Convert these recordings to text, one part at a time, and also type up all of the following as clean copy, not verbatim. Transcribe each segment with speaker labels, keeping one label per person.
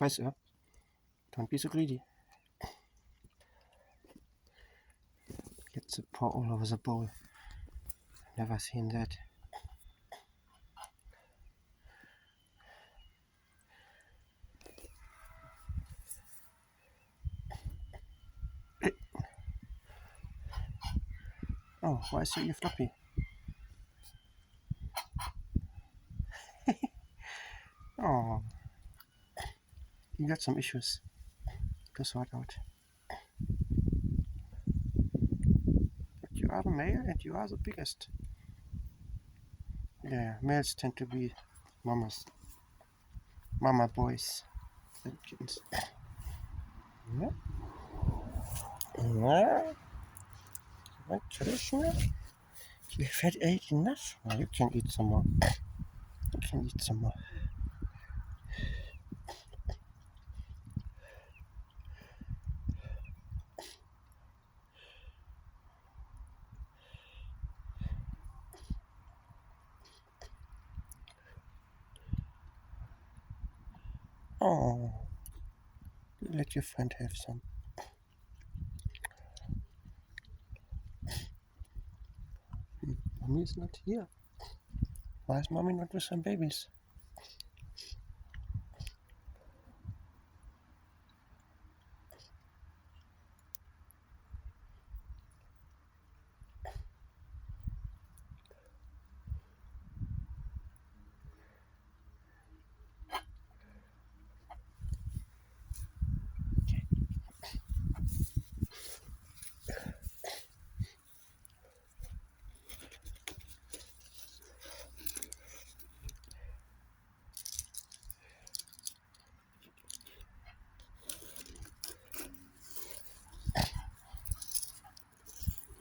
Speaker 1: Pass up. Don't be so greedy. Get the paw all over the bowl. Never seen that. Oh, why so you floppy? Oh, you got some issues to sort out. But you are the male and you are the biggest. Yeah, males tend to be mama boys than kittens. Yeah. Yeah. What traditional? You have ate enough. Well, you can eat some more. You can eat some more. Oh, you let your friend have some. Mommy is not here. Why is mommy not with some babies?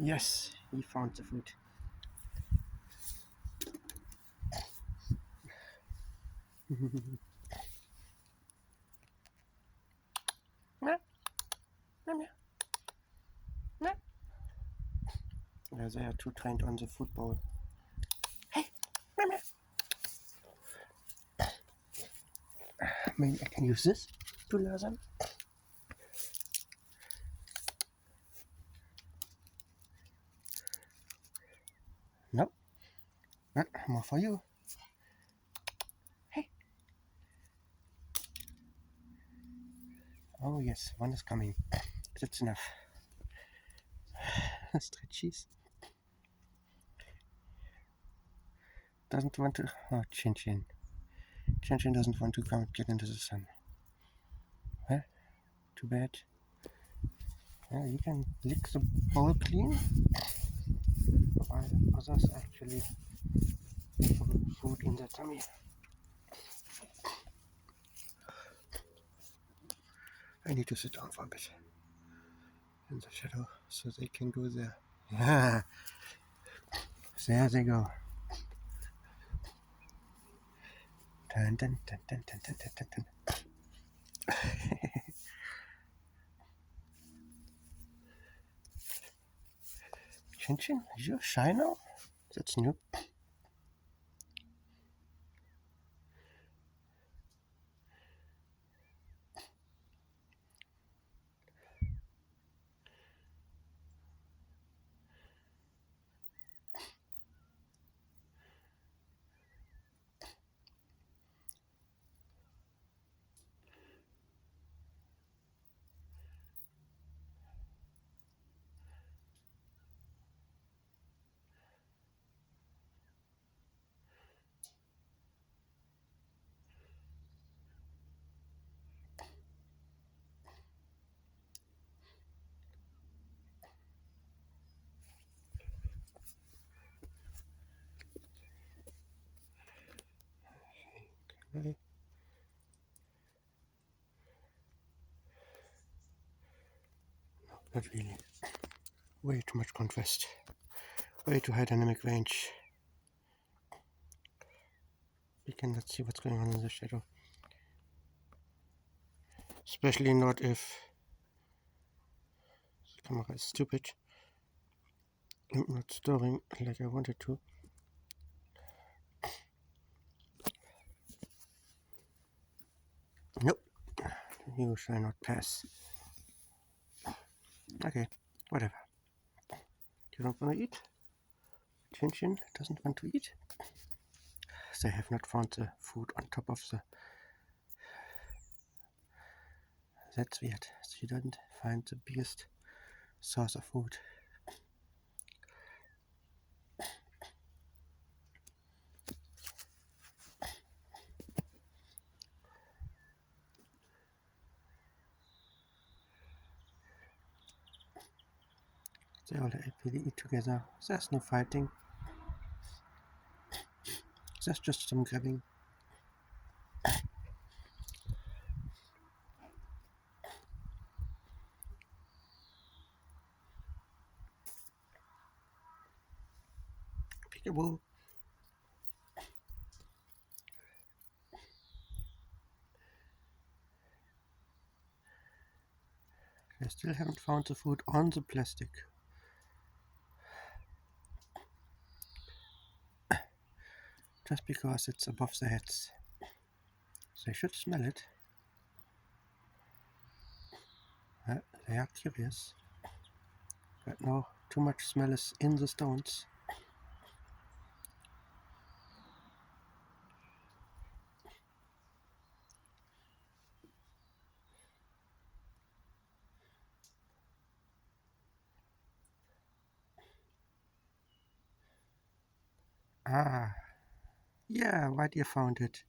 Speaker 1: Yes, he found the food. Yeah, they are too trained on the football. Hey, Mama. Maybe I can use this to lure them. No, not more for you. Hey. Oh yes, one is coming. That's enough. Stretchies. Doesn't want to. Oh, Chin Chin. Chin Chin doesn't want to come get into the sun. Well, too bad. Yeah, you can lick the bowl clean. While others actually have food in their tummy. I need to sit down for a bit in the shadow so they can go there. Yeah, there they go. Dun, dun, dun, dun, dun, dun, dun, dun. Chin Chin, you're shy now? That's new. Okay. No, not really. Way too much contrast. Way too high dynamic range. We cannot see what's going on in the shadow. Especially not if the camera is stupid and not storing like I wanted to. Nope. You shall not pass. Okay, whatever. You don't want to eat? Chin Chin doesn't want to eat? They have not found the food on top of the... That's weird. She didn't find the biggest source of food. They all happily eat together. There's no fighting. There's just some grabbing. Peekaboo. They still haven't found the food on the plastic. Just because it's above their heads. They should smell it. They are curious. But no, too much smell is in the stones. Ah, yeah, right, you found it.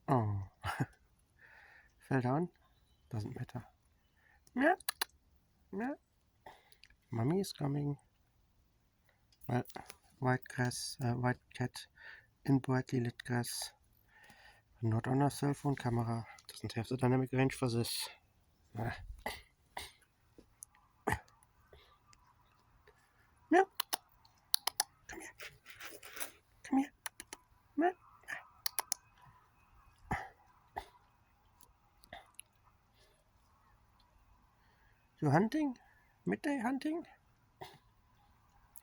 Speaker 1: Oh, fell down? Doesn't matter. Yeah, yeah. Mommy is coming. Well, white grass, white cat in brightly lit grass. Not on a cell phone camera. Doesn't have the dynamic range for this. Ah. Meow. Come here. Come here. Meow. You hunting? Midday hunting?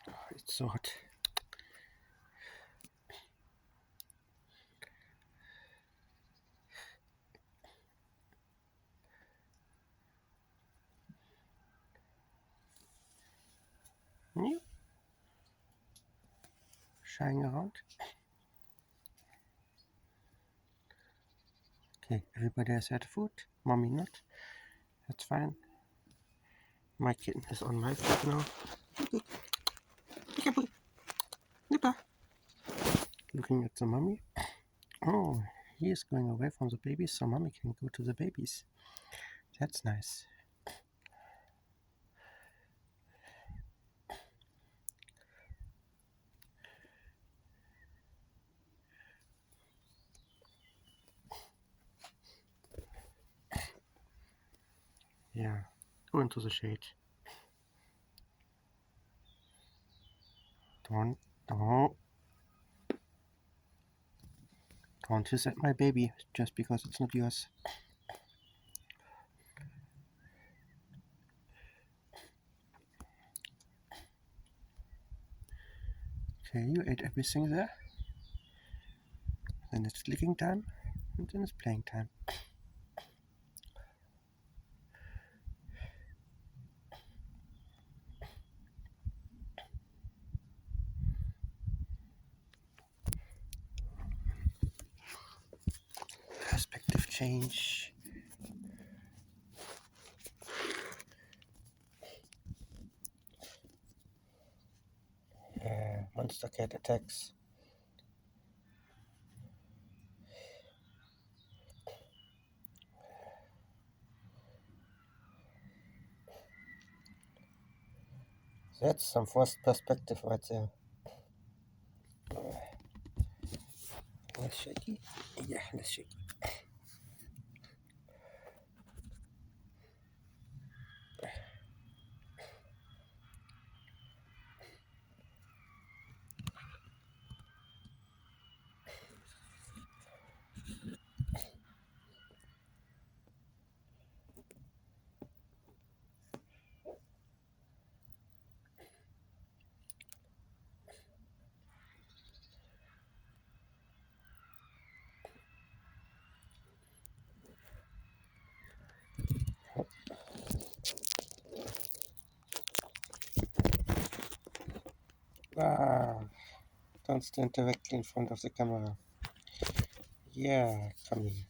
Speaker 1: Oh, it's so hot. You shying around? Okay, everybody has had food. Mommy not. That's fine. My kitten is on my foot now. Peekaboo. Nipper. Looking at the mommy. Oh, he is going away from the babies so mommy can go to the babies. That's nice. Yeah, go into the shade. Don't, don't, don't hiss at my baby just because it's not yours. Okay, you ate everything there. Then it's licking time, and then it's playing time. Perspective change. Monster cat attacks. That's some forced perspective right there. Less shaky? Yeah, less shaky. Ah, don't stand directly in front of the camera. Yeah, come here.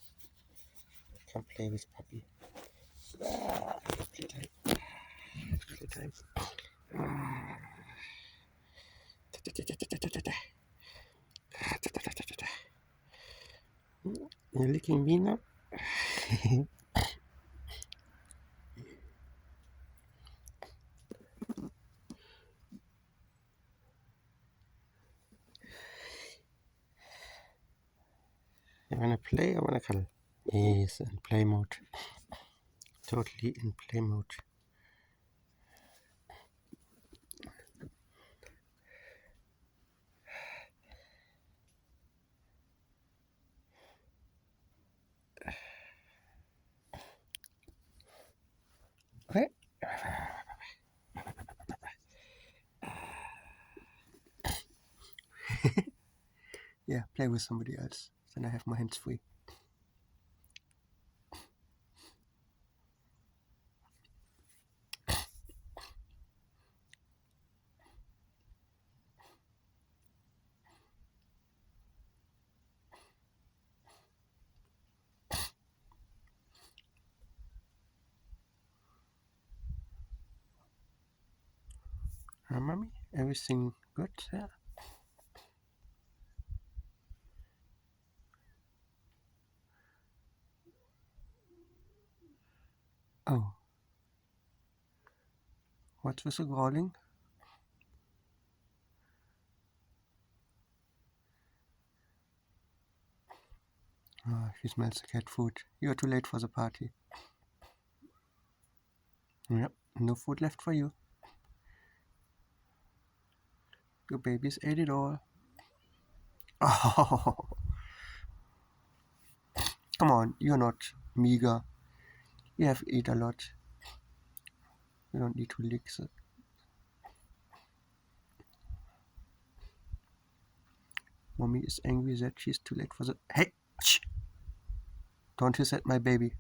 Speaker 1: Come play with puppy. Ah, playtime. Playtime. You're licking me now? You wanna play or wanna cuddle? Yes, in play mode. Totally in play mode. Okay. Yeah, play with somebody else. Then I have my hands free. Mommy, everything good there? Oh, what's with the growling? Oh, she smells the cat food. You're too late for the party. Yep, no food left for you. Your babies ate it all. Oh, come on, you're not meager. You have eaten a lot. You don't need to lick the... Mommy is angry that she's too late for the... Hey! Shh! Don't hiss at my baby.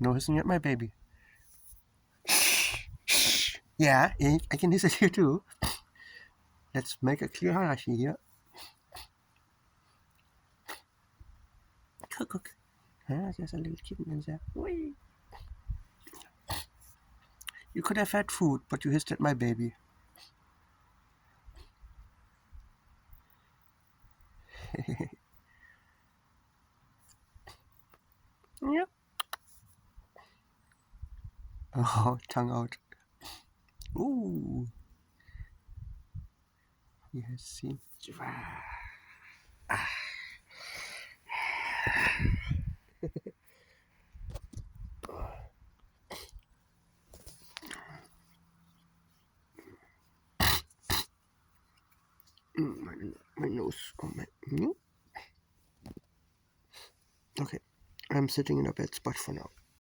Speaker 1: No hissing at my baby. Yeah, I can hiss at you too. Let's make a clear hierarchy here. Cook. Ah, there's a little kitten in there. Whee! You could have had food, but you hissed at my baby. Yep. Oh, tongue out. Ooh. He has seen. My nose. Oh, my. Okay. I'm sitting in a bad spot for now.